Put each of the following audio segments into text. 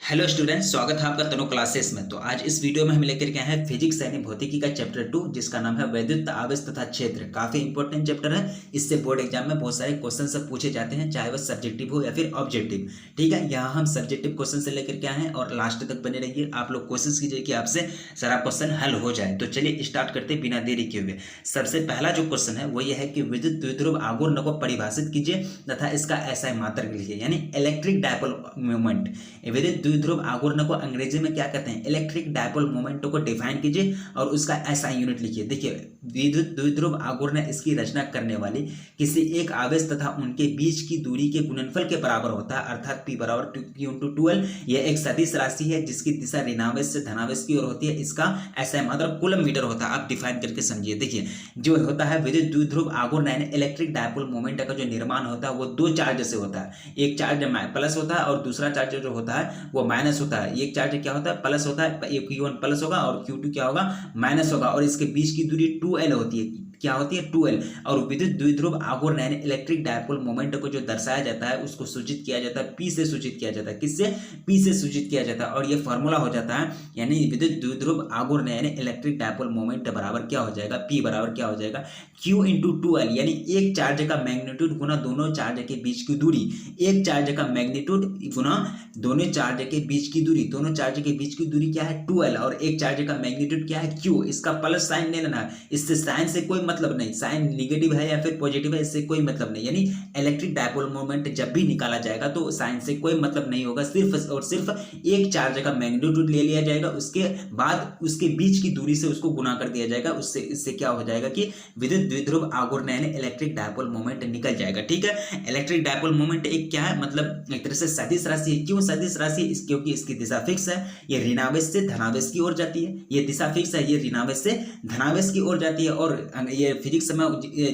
Hello students, स्वागत है आपका तनु क्लासेस में। तो आज इस वीडियो में हम लेकर के आए हैं फिजिक्स यानी भौतिकी का चैप्टर 2, जिसका नाम है वैद्युत आवेश तथा क्षेत्र। काफी इंपॉर्टेंट चैप्टर है। इससे बोर्ड एग्जाम में बहुत सारे क्वेश्चन सब पूछे जाते हैं, चाहे वह सब्जेक्टिव हो या फिर ऑब्जेक्टिव। ठीक है, यहाँ हम सब्जेक्टिव क्वेश्चन से लेकर के आए हैं और लास्ट तक बने रहिए। आप लोग कोशिश कीजिए कि आपसे सारा क्वेश्चन हल हो जाए। तो चलिए स्टार्ट करते बिना देरी किए हुए। सबसे पहला जो क्वेश्चन है वो ये है कि विद्युत द्विध्रुव आघूर्ण को परिभाषित कीजिए तथा इसका ऐसा मात्रक लिखिए, यानी इलेक्ट्रिक डायपोल मोमेंट। विद्युत द्विध्रुव आघूर्ण को अंग्रेजी में क्या कहते हैं? इलेक्ट्रिक डायपोल मोमेंट को डिफाइन कीजिए और उसका ऐसा यूनिट लिखिए। देखिए, विद्युत द्विध्रुव आघूर्ण इसकी रचना करने वाली किसी एक आवेश तथा उनके बीच की दूरी के गुणनफल के बराबर होता है, अर्थात P बराबर Q/12। यह एक सदिश राशि है जिसकी दिशा ऋणावेश से धनावेश की ओर होती है। इसका ऐसा मतलब कूलम मीटर होता है। आप डिफाइन करके समझिए। देखिए, जो होता है विद्युत द्विध्रुव आघूर्ण यानी इलेक्ट्रिक डायपोल मोमेंट का जो निर्माण होता है वो दो चार्ज से होता है। एक चार्ज प्लस होता है और दूसरा चार्ज जो होता है वो माइनस होता है। एक चार्ज क्या होता है? प्लस होता है। Q1 प्लस होगा और Q2 क्या होगा? माइनस होगा। और इसके बीच की दूरी 2L होती है। क्या होती है? 2L। और विद्युत द्विध्रुव आघूर्ण यानी इलेक्ट्रिक डायपोल मोमेंट को जो दर्शाया जाता है उसको सूचित किया जाता है P से सूचित किया जाता है। किससे? P से सूचित किया जाता है। और ये फॉर्मूला हो जाता है, यानी विद्युत द्विध्रुव आघूर्ण यानी इलेक्ट्रिक डायपोल मोमेंट बराबर क्या हो जाएगा? P बराबर क्या हो जाएगा? Q/2L, यानी एक चार्ज का मैग्नीट्यूड गुना दोनों चार्ज के बीच की दूरी। एक चार्ज का मैग्नीट्यूड गुना दोनों चार्ज के बीच की दूरी। दोनों चार्ज के बीच की दूरी क्या है? 2L। और एक चार्ज का मैग्नीट्यूड क्या है? Q। इसका प्लस साइन नहीं लेना है, इससे साइन से कोई मतलब नहीं। साइन निगेटिव है या फिर पॉजिटिव है, इससे कोई मतलब नहीं। यानी इलेक्ट्रिक डायपोल मोमेंट जब भी निकाला जाएगा तो साइन से कोई मतलब नहीं होगा। सिर्फ और सिर्फ एक चार्ज का मैग्नीट्यूड ले लिया जाएगा, उसके बाद उसके बीच की दूरी से उसको गुना कर दिया जाएगा। उससे इससे क्या हो जाएगा कि विद्युत द्विध्रुव आघूर्ण यानी इलेक्ट्रिक डायपोल मोमेंट निकल जाएगा। ठीक है, इलेक्ट्रिक डायपोल मोमेंट एक क्या है? मतलब एक तरह से सदिश राशि है। क्यों सदिश राशि? क्योंकि इसकी दिशा फिक्स है। ये ऋणावेश से धनावेश की ओर जाती है। ये दिशा फिक्स है, ये ऋणावेश से धनावेश की ओर जाती है। और ये फिजिक्स में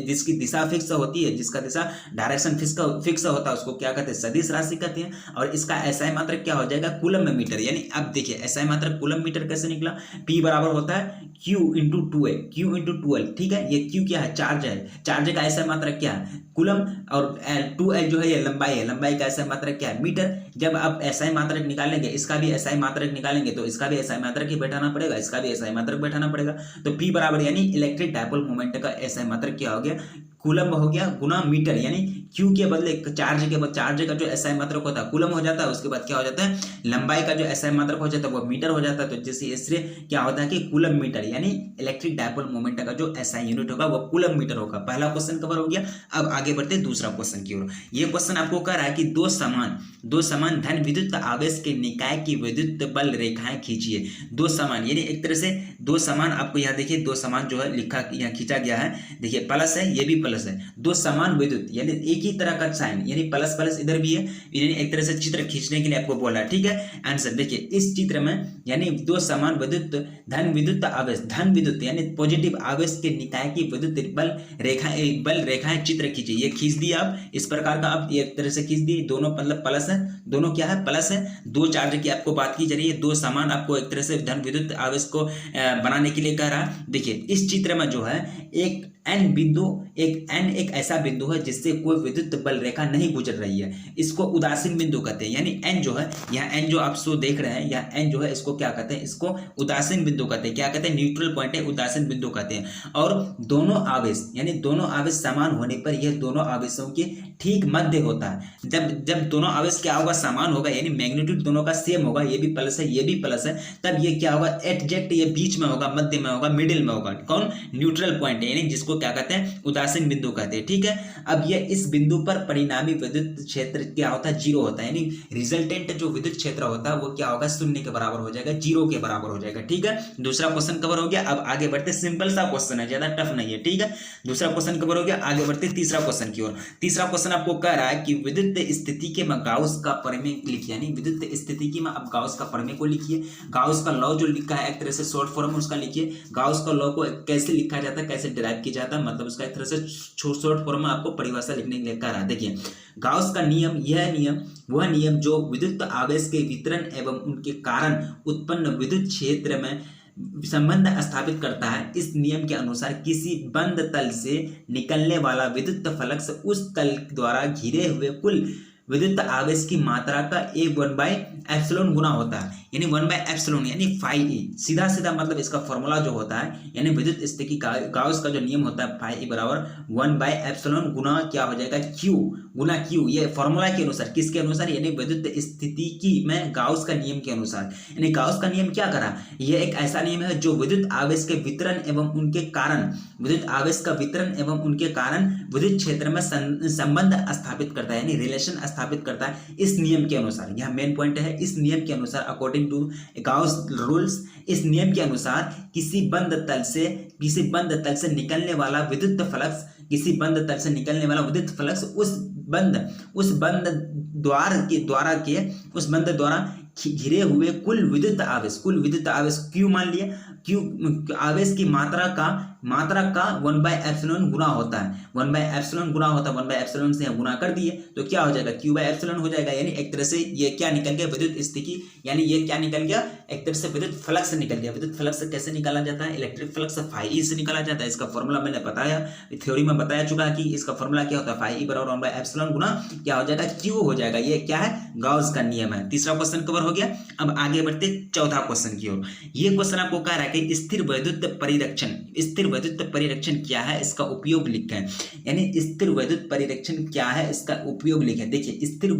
जिसकी दिशा फिक्स होती है, जिसका दिशा डायरेक्शन फिक्स होता है, उसको क्या कहते हैं? सदिश राशि कहते हैं। और इसका एसआई मात्रक क्या हो जाएगा? Coulomb metre. यानी अब देखिए एसआई मात्रक कूलम मीटर कैसे निकला? P बराबर होता है Q/2L। Q/2L। ठीक है, ये Q क्या है? चार्ज है। चार्ज का एसआई मात्रक क्या है? कूलम। और 2L जो है ये लंबाई है। लंबाई का एसआई मात्रक क्या है? मीटर। जब आप एसआई मात्रक निकालेंगे, इसका भी एसआई मात्रक निकालेंगे तो इसका भी एसआई मात्रक ही बैठाना पड़ेगा, इसका भी एसआई मात्रक बैठाना पड़ेगा। तो P बराबर यानी इलेक्ट्रिक डायपोल मोमेंट का एसआई मात्रक क्या हो गया? कूलम हो गया गुना मीटर। यानी Q के बदले चार्ज का जो एसआई मात्रक होता है कूलम हो जाता है। उसके बाद क्या हो जाता है? लंबाई का जो एसआई मात्रक हो जाता है वो मीटर हो जाता है। तो जैसे इससे क्या होता है कि कूलम मीटर, यानी इलेक्ट्रिक डायपोल मोमेंट का जो एसआई यूनिट होगा वो कूलम मीटर होगा। पहला क्वेश्चन कवर हो गया। अब आगे बढ़ते दूसरा क्वेश्चन की ओर। ये क्वेश्चन आपको कह रहा है कि दो समान धन विद्युत आवेश के निकाय की विद्युत बल रेखाएं खींचिए। दो समान यानी एक तरह से दो समान, आपको यहाँ देखिए दो समान जो है लिखा यहाँ खींचा गया है। देखिए प्लस है, ये भी प्लस है। दो समान विद्युत यानी एक ही तरह का साइन, यानी प्लस प्लस इधर भी है। यानी एक तरह से चित्र खींचने के लिए आपको बोला। ठीक है, आंसर देखिए इस चित्र में, यानी दो समान विद्युत आवेश, धन विद्युत यानी पॉजिटिव आवेश के निकाय की विद्युत बल रेखाएं चित्र खींचिए। ये खींच दिया आप इस प्रकार का, आप एक तरह से खींच दी। दोनों मतलब प्लस है, दोनों क्या है? प्लस है। दो चार्ज की आपको बात की जा रही है। दो समान आपको एक तरह से धन विद्युत आवेश को बनाने के लिए कह रहा है। देखिए इस चित्र में जो है एक एक ऐसा बिंदु है जिससे कोई विद्युत बल रेखा नहीं गुजर रही है। इसको उदासीन बिंदु कहते हैं। यानी N जो है, यहाँ N जो आप सो देख रहे हैं, यहाँ N जो है इसको क्या कहते हैं? इसको उदासीन बिंदु कहते हैं। क्या कहते हैं? न्यूट्रल पॉइंट है, उदासीन बिंदु कहते हैं। और दोनों आवेश यानी दोनों आवेश समान होने पर यह दोनों आवेशों के ठीक मध्य होता है। जब दोनों आवेश क्या होगा? समान होगा, यानी मैग्नीट्यूड दोनों का सेम होगा। ये भी प्लस है, ये भी प्लस है। तब ये क्या होगा? एग्जैक्ट ये बीच में होगा, मध्य में होगा, मिडिल में होगा। कौन? न्यूट्रल पॉइंट है, यानी जिसको क्या कहते हैं? उदासीन बिंदु कहते हैं। ठीक है, अब ये इस बिंदु पर परिणामी विद्युत क्षेत्र क्या होता है? जीरो होता है। यानी रिजल्टेंट जो विद्युत क्षेत्र होता है वो क्या होगा? शून्य के बराबर हो जाएगा, जीरो के बराबर हो जाएगा। ठीक है, दूसरा क्वेश्चन कवर हो गया। अब आगे बढ़ते, सिंपल सा क्वेश्चन है, ज्यादा टफ नहीं है। ठीक है, दूसरा क्वेश्चन कवर हो गया। आगे बढ़ते तीसरा क्वेश्चन की ओर। तीसरा क्वेश्चन आपको कह रहा है कि विद्युत स्थिति के में गाउस का प्रमेय लिखिए। यानी विद्युत स्थिति की में अब गाउस का प्रमेय को लिखिए। गाउस का लॉ जो लिखा है एक तरह से शॉर्ट फॉर्म उसका लिखिए। गाउस का लॉ को कैसे लिखा जाता है, कैसे डिराइव किया जाता है, मतलब उसका एक तरह से शॉर्ट फॉर्म में आपको परिभाषा लिखने के लिए कह रहा है। देखिए गाउस का नियम, यह नियम वह नियम जो विद्युत आवेश के वितरण एवं उनके कारण उत्पन्न विद्युत क्षेत्र में संबंध स्थापित करता है। इस नियम के अनुसार किसी बंद तल से निकलने वाला विद्युत फलक्स उस तल द्वारा घिरे हुए कुल विद्युत आवेश की मात्रा का ए 1/ε गुना होता है, यानी 1/ε यानी फाई ई। सीधा सीधा मतलब इसका फॉर्मूला जो होता है, यानी विद्युत स्थिति गाउस का जो नियम होता है फाई ई बराबर 1/ε गुना क्या हो जाएगा क्यू, गुना क्यू। ये फॉर्मूला के अनुसार, किसके अनुसार, यानी विद्युत स्थिति की में गाउस का नियम के अनुसार। यानी गाउस का नियम क्या करा, यह एक ऐसा नियम है जो विद्युत आवेश के वितरण एवं उनके कारण, विद्युत आवेश का वितरण एवं उनके कारण विद्युत क्षेत्र में संबंध स्थापित करता है, यानी रिलेशन स्थापित करता है इस नियम के अनुसार। यह मेन पॉइंट है, इस नियम के अनुसार अकॉर्डिंग टू गाउस रूल्स, इस नियम के अनुसार किसी बंद तल से निकलने वाला विद्युत फ्लक्स, किसी बंद तल से निकलने वाला विद्युत फ्लक्स उस बंद द्वारा घिरे हुए कुल विद्युत आवेश क्यू मान लिया, क्यू आवेश की मात्रा का 1/ε गुना होता है, 1/ε गुना होता है, 1/ε से गुना कर दिए तो क्या हो जाएगा, q/ε हो जाएगा। यानी एक तरह से ये क्या निकल गया, विद्युत स्थिति, यानी ये क्या निकल गया, एक तरह से विद्युत फ्लक्स निकल गया। विद्युत फ्लक्स कैसे निकाला जाता है, इलेक्ट्रिक फ्लक्स फाई ई से निकाला जाता है। इसका फॉर्मूला मैंने बताया, थ्योरी में बताया चुका कि इसका फॉर्मूला क्या होता है, फाई ई बराबर 1/ε गुना क्या हो जाएगा, क्यू हो जाएगा। ये क्या है, गाउस का नियम है। तीसरा क्वेश्चन कवर हो गया। अब आगे बढ़ते चौथा क्वेश्चन की ओर। ये क्वेश्चन आपको कह रहा है कि स्थिर विद्युत परिरक्षण क्या है, इसका उपयोग लिखें। यानी स्थिर विद्युत परिरक्षण क्या है, इसका उपयोग लिखें। देखिए स्थिर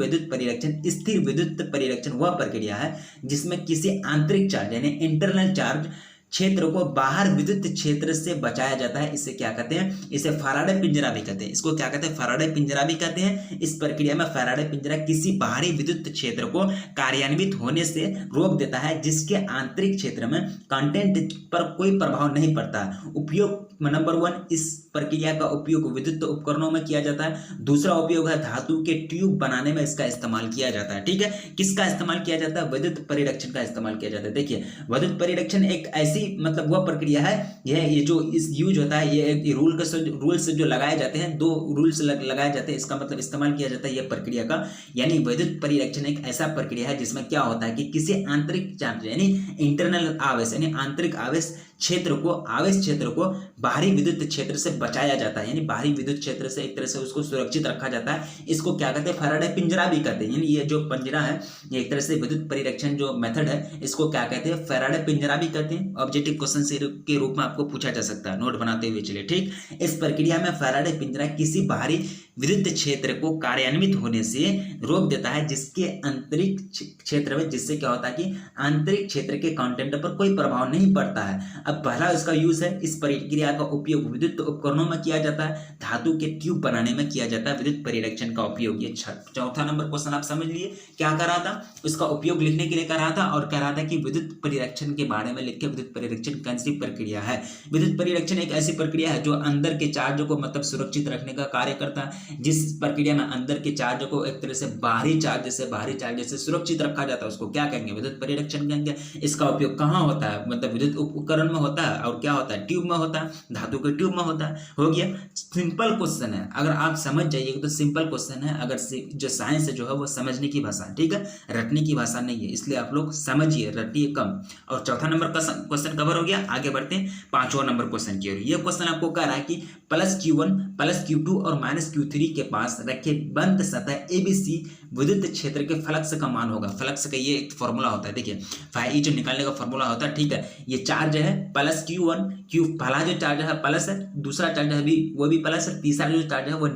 विद्युत परिरक्षण वह प्रक्रिया है जिसमें किसी आंतरिक चार्ज यानी इंटरनल चार्ज क्षेत्र को बाहर विद्युत क्षेत्र से बचाया जाता है। इसे क्या कहते हैं, इसे फैराडे पिंजरा भी कहते हैं। इसको क्या कहते हैं, फैराडे पिंजरा भी कहते हैं। इस प्रक्रिया में फैराडे पिंजरा किसी बाहरी विद्युत क्षेत्र को कार्यान्वित होने से रोक देता है जिसके आंतरिक क्षेत्र में कंटेंट पर कोई प्रभाव नहीं पड़ता। उपयोग नंबर 1, इस प्रक्रिया का उपयोग विद्युत उपकरणों में किया जाता है। दूसरा उपयोग है धातु के ट्यूब बनाने में इसका इस्तेमाल किया जाता है। ठीक है, किसका इस्तेमाल किया जाता है, विद्युत परिरक्षण का इस्तेमाल किया जाता है। देखिए विद्युत परिरक्षण एक ऐसी मतलब वह प्रक्रिया है, ये जो इस यूज होता है, ये रूल्स जो लगाए जाते हैं, 2 रूल्स लगाए जाते हैं, इसका मतलब इस्तेमाल किया जाता है ये प्रक्रिया का। यानी विद्युत परिरक्षण एक ऐसा प्रक्रिया है जिसमें क्या होता है कि किसी आंतरिक चार्ज यानी इंटरनल आवेश यानी आंतरिक आवेश क्षेत्र को बाहरी विद्युत क्षेत्र से बचाया जाता है। यानी बाहरी विद्युत क्षेत्र से एक तरह से उसको सुरक्षित रखा जाता है। इसको क्या कहते हैं, फैराडे पिंजरा भी कहते हैं। यानी ये जो पिंजरा है, ये एक तरह से विद्युत परिरक्षण जो मेथड है, इसको क्या कहते हैं, फैराडे पिंजरा भी कहते हैं। ऑब्जेक्टिव क्वेश्चन के रूप में आपको पूछा जा सकता है, नोट बनाते हुए चलिए। ठीक, इस प्रक्रिया में फैराडे पिंजरा किसी बाहरी विद्युत क्षेत्र को कार्यान्वित होने से रोक देता है जिसके आंतरिक क्षेत्र में, जिससे क्या होता है कि आंतरिक क्षेत्र के कंटेंट पर कोई प्रभाव नहीं पड़ता है। अब पहला इसका यूज है, इस प्रक्रिया का उपयोग विद्युत उपकरणों में किया जाता है, धातु के ट्यूब बनाने में किया जाता है विद्युत परिरक्षण का उपयोग। ये चौथा नंबर क्वेश्चन आप समझ लिए। क्या कर रहा था, उसका उपयोग लिखने के लिए कर रहा था और कह रहा था कि विद्युत परिरक्षण के बारे में लिख के विद्युत परिरक्षण कैसी प्रक्रिया है। विद्युत परिरक्षण एक ऐसी प्रक्रिया है जो अंदर के चार्ज को मतलब सुरक्षित रखने का कार्य करता है। जिस प्रक्रिया में अंदर के चार्ज को एक तरह से बाहरी चार्ज से सुरक्षित रखा जाता है, उसको क्या कहेंगे, विद्युत परिरक्षण कहेंगे। इसका उपयोग कहाँ होता है, मतलब विद्युत उपकरण में होता है और क्या होता है, ट्यूब में होता है, धातु के ट्यूब में होता है। हो गया, सिंपल क्वेश्चन है, अगर आप समझ जाइए तो सिंपल क्वेश्चन है। अगर जो साइंस जो है वो समझने की भाषा, ठीक है, रटने की भाषा नहीं है, इसलिए आप लोग समझिए, रटिए कम। और चौथा नंबर का क्वेश्चन कवर हो गया। आगे बढ़ते हैं 5वां नंबर क्वेश्चन की ओर। ये क्वेश्चन आपको कह रहा है कि +Q1 +Q2 और -Q3 के पास रखे बंद सतह ABC विद्युत क्षेत्र के फ्लक्स का मान होगा। फ्लक्स का ये एक फॉर्मूला होता है, देखिए फाई जो निकालने का फॉर्मूला होता है। ठीक है, ये चार्ज है +Q1, पहला जो चार्ज है प्लस है, दूसरा चार्ज है वो भी प्लस है, तीसरा जो चार्ज है वो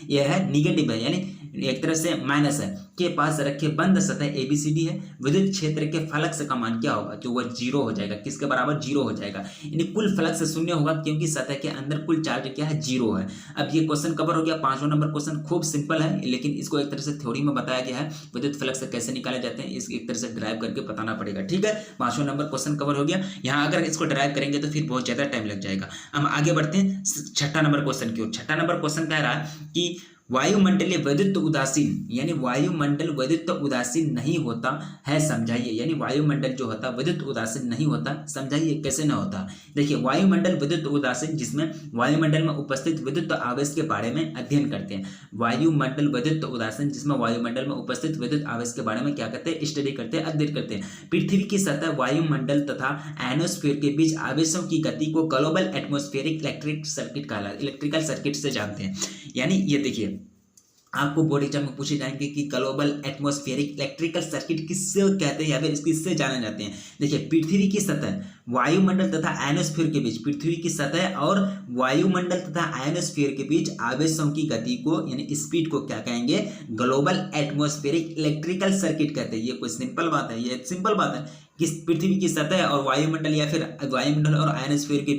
ये है निगेटिव है, यानी एक तरह से माइनस है। के पास रखे बंद सतह ABCD है, विद्युत क्षेत्र के फ्लक्स का मान क्या होगा, जो वो 0 हो जाएगा। किसके बराबर, 0 हो जाएगा, यानी कुल फ्लक्स 0 होगा क्योंकि सतह के अंदर कुल चार्ज क्या है, 0 है। अब ये क्वेश्चन कवर हो गया। 5वां नंबर क्वेश्चन खूब सिंपल है, लेकिन इसको एक तरह से थ्योरी में बताया गया है, विद्युत फ्लक्स कैसे निकाले जाते हैं इस एक तरह से ड्राइव करके बताना पड़ेगा। ठीक है, 5वां नंबर क्वेश्चन कवर हो गया। यहाँ अगर इसको ड्राइव करेंगे तो फिर बहुत ज्यादा टाइम लग जाएगा। हम आगे बढ़ते हैं 6ठा नंबर क्वेश्चन की ओर। 6ठा नंबर क्वेश्चन कह रहा है कि वायुमंडलीय वैद्युत उदासीन, यानी वायुमंडल वैद्युत उदासीन नहीं होता है, समझाइए। यानी वायुमंडल जो होता है वैद्युत उदासीन नहीं होता, समझाइए कैसे ना होता। देखिए वायुमंडल वैद्युत उदासीन, जिसमें वायुमंडल में उपस्थित विद्युत आवेश के बारे में अध्ययन करते हैं। वायुमंडल वैद्युत उदासीन, जिसमें वायुमंडल में उपस्थित विद्युत आवेश के बारे में क्या करते हैं, स्टडी करते हैं, अध्ययन करते हैं। पृथ्वी की सतह, वायुमंडल तथा एनोस्फीयर के बीच आवेशों की गति को ग्लोबल एटमॉस्फेरिक इलेक्ट्रिकल सर्किट से जानते हैं। यानी ये देखिए आपको बोर्ड एग्जाम में पूछे जाएंगे कि ग्लोबल एटमॉस्फेरिक इलेक्ट्रिकल सर्किट किससे कहते हैं या फिर किससे जाने जाते हैं। देखिए, पृथ्वी की सतह, वायुमंडल तथा आयनोस्फीयर के बीच, पृथ्वी की सतह और वायुमंडल तथा आयनोस्फीयर के बीच आवेशों की गति को यानी स्पीड को क्या कहेंगे, ग्लोबल एटमॉस्फेरिक इलेक्ट्रिकल सर्किट कहते हैं। ये कोई सिंपल बात है, ये सिंपल बात है कि पृथ्वी की सतह और वायुमंडल या फिर वायुमंडल और आयनोस्फीयर के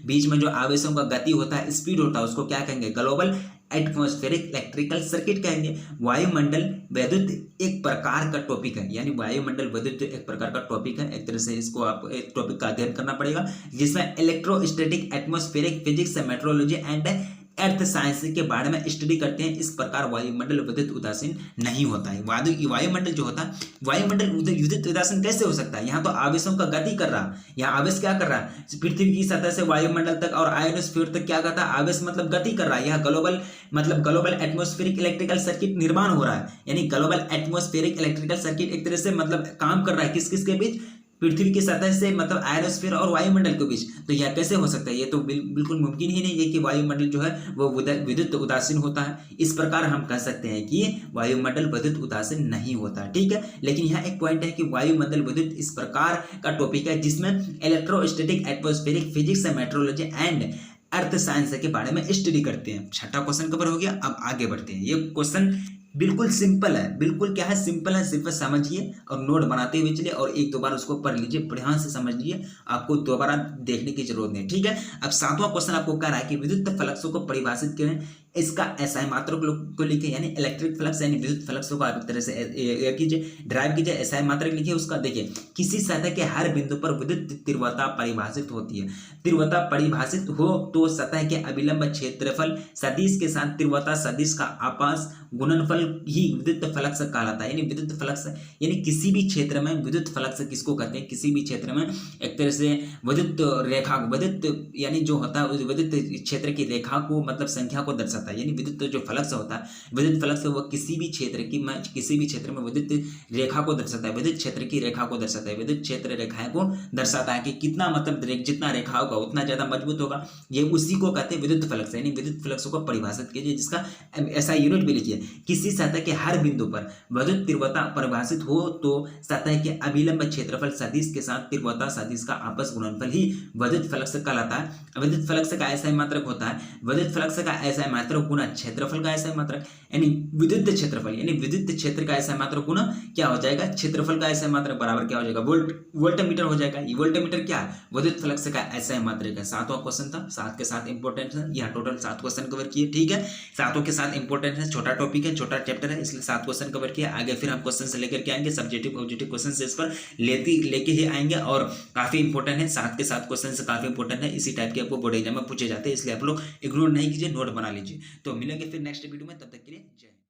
बीच में जो आवेशों का गति होता है, स्पीड होता है, उसको क्या कहेंगे, ग्लोबल एटमॉस्फेरिक इलेक्ट्रिकल सर्किट कहेंगे। वायुमंडल विद्युत एक प्रकार का टॉपिक है, यानी वायुमंडल विद्युत एक प्रकार का टॉपिक है। एक तरह से इसको आप एक टॉपिक का अध्ययन करना पड़ेगा, जिसमें electrostatic, atmospheric physics, metrology and earth science के बारे में स्टडी करते हैं। इस प्रकार वायुमंडल विद्युत उदासीन नहीं होता है। वायुमंडल जो होता है, वायुमंडल विद्युत उदासीन कैसे हो सकता है? यहाँ तो आवेशों का गति कर रहा, यहाँ आवेश क्या कर रहा है, पृथ्वी की सतह से वायुमंडल तक और आयनोस्फीयर तक क्या करता है, आवेश मतलब गति कर रहा है। यहाँ ग्लोबल एटमॉस्फेरिक इलेक्ट्रिकल सर्किट निर्माण हो रहा है, यानी ग्लोबल एटमॉस्फेरिक इलेक्ट्रिकल सर्किट एक तरह से मतलब काम कर रहा है किस किस के बीच, पृथ्वी की सतह से मतलब आयनोस्फीयर और वायुमंडल के बीच। तो यह कैसे हो सकता है? ये तो बिल्कुल मुमकिन ही नहीं है कि वायुमंडल जो है वो विद्युत उदासीन होता है। इस प्रकार हम कह सकते हैं कि वायुमंडल विद्युत उदासीन नहीं होता, ठीक है। लेकिन यहाँ एक पॉइंट है कि वायुमंडल विद्युत इस प्रकार का टॉपिक है जिसमें electrostatic, atmospheric physics, metrology and earth science के बारे में स्टडी करते हैं। छठा क्वेश्चन कवर हो गया। अब आगे बढ़ते हैं। ये क्वेश्चन बिल्कुल सिंपल है, बिल्कुल क्या है, सिंपल है। सिर्फ समझिए और नोट बनाते हुए चलिए और एक दो बार उसको पढ़ लीजिए, ध्यान से समझ लीजिए, आपको दोबारा देखने की जरूरत नहीं, ठीक है। अब सातवां क्वेश्चन आपको कह रहा है कि विद्युत फ्लक्सों को परिभाषित करें। इसका एसआई मात्रक को लिखे, यानी इलेक्ट्रिक फ्लक्स यानी विद्युत फ्लक्स को आप एक तरह से कीजिए, ड्राइव कीजिए, एसआई मात्रक लिखिए उसका। देखिए, किसी सतह के हर बिंदु पर विद्युत तीव्रता परिभाषित होती है। तीव्रता परिभाषित हो तो सतह के अभिलंब क्षेत्रफल सदिश के साथ तीव्रता सदिश का आपस गुणनफल ही विद्युत फ्लक्स कहलाता है। यानी विद्युत फ्लक्स यानी किसी भी क्षेत्र में विद्युत फ्लक्स किसको कहते हैं, किसी भी क्षेत्र में एक तरह से विद्युत रेखा, विद्युत यानी जो होता है विद्युत क्षेत्र की रेखा को मतलब संख्या को दर्शाता है। यानी विद्युत जो फ्लक्स होता है, विद्युत फ्लक्स वो किसी भी क्षेत्र में विद्युत रेखा को दर्शाता है, विद्युत क्षेत्र की रेखा को दर्शाता है, विद्युत क्षेत्र रेखाएं को दर्शाता है कि कितना मतलब जितना रेखा होगा उतना ज्यादा मजबूत होगा। ये उसी को कहते हैं विद्युत फ्लक्स। यानी विद्युत फ्लक्स को परिभाषित कीजिए, जिसका ऐसा यूनिट भी लिखिए। किसी सतह के हर बिंदु पर विद्युत तीव्रता परिभाषित हो तो सतह के अभिलंब क्षेत्रफल सदिश के साथ तीव्रता सदिश का आपस गुणनफल ही विद्युत फ्लक्स कहलाता है। विद्युत फ्लक्स का ऐसा मात्रक होता है, विद्युत फ्लक्स का ऐसा मात्रक गुना क्षेत्रफल का ऐसा मात्रक, यानी विद्युत क्षेत्रफल यानी विद्युत क्षेत्र का ऐसा मात्रक गुना क्या हो जाएगा, क्षेत्रफल का ऐसा मात्रक बराबर क्या हो जाएगा, वोल्टमीटर हो जाएगा। ये वोल्टमीटर क्या है, विद्युत फ्लक्स का ऐसा मात्रक है। सातवां क्वेश्चन था, 7 के साथ इंपॉर्टेंट है। यहाँ टोटल 7 क्वेश्चन कवर किए, ठीक है। 7 के साथ इंपॉर्टेंट है, छोटा टॉपिक है, छोटा चैप्टर है, इसलिए 7 क्वेश्चन कवर किया। आगे फिर हम क्वेश्चन से लेकर के आएंगे, सब्जेक्टिव ऑब्जेक्टिव क्वेश्चन से इस पर लेके ही आएंगे और काफी इंपॉर्टेंट है। 7 के 7 क्वेश्चन से काफी इंपॉर्टेंट है, इसी टाइप के आपको बोर्ड एग्जाम में पूछे जाते हैं, इसलिए आप लोग इग्नोर नहीं कीजिए, नोट बना लीजिए। तो मिलेंगे फिर नेक्स्ट वीडियो में, तब तक के लिए जय।